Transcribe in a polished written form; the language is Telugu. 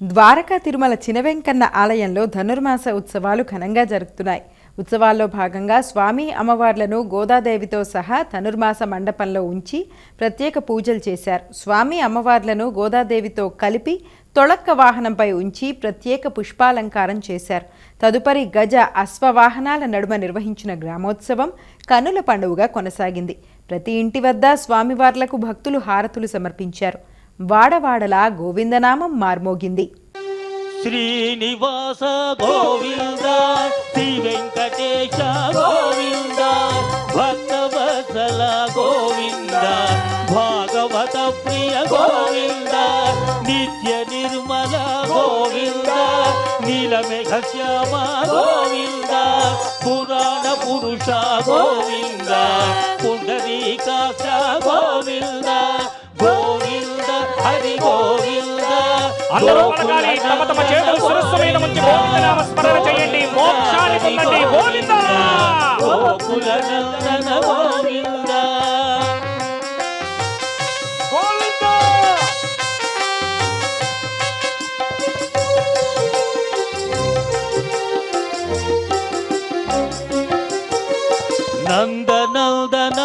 ద్వారకా తిరుమల చినవెంకన్న ఆలయంలో ధనుర్మాస ఉత్సవాలు ఘనంగా జరుగుతున్నాయి. ఉత్సవాల్లో భాగంగా స్వామి అమ్మవార్లను గోదాదేవితో సహా ధనుర్మాస మండపంలో ఉంచి ప్రత్యేక పూజలు చేశారు. స్వామి అమ్మవార్లను గోదాదేవితో కలిపి తొళక్క వాహనంపై ఉంచి ప్రత్యేక పుష్పాలంకారం చేశారు. తదుపరి గజ అశ్వవాహనాల నడుమ నిర్వహించిన గ్రామోత్సవం కన్నుల పండుగగా కొనసాగింది. ప్రతి ఇంటి వద్ద స్వామివార్లకు భక్తులు హారతులు సమర్పించారు. వాడవాడలా గోవిందనామం మార్మోగింది. శ్రీనివాస గోవింద, శ్రీ వెంకటేశ గోవింద, భక్తవత్సల గోవింద, భాగవత ప్రియ గోవింద, నిత్య నిర్మల గోవింద, నీలమేఘ శ్యామ గోవింద, పురాణ పురుష గోవింద, పుండరీకాక్ష గోవింద, గోవింద హరి గోవింద. అందరూ పలకాలి, తమ తమ చేతులు శిరస్సు మీద ఉంచి గోవింద నామ స్మరణ చేయండి, మోక్షాన్ని పొందండి. గోవింద గోకుల నందన గోవింద గోవింద. నందనందన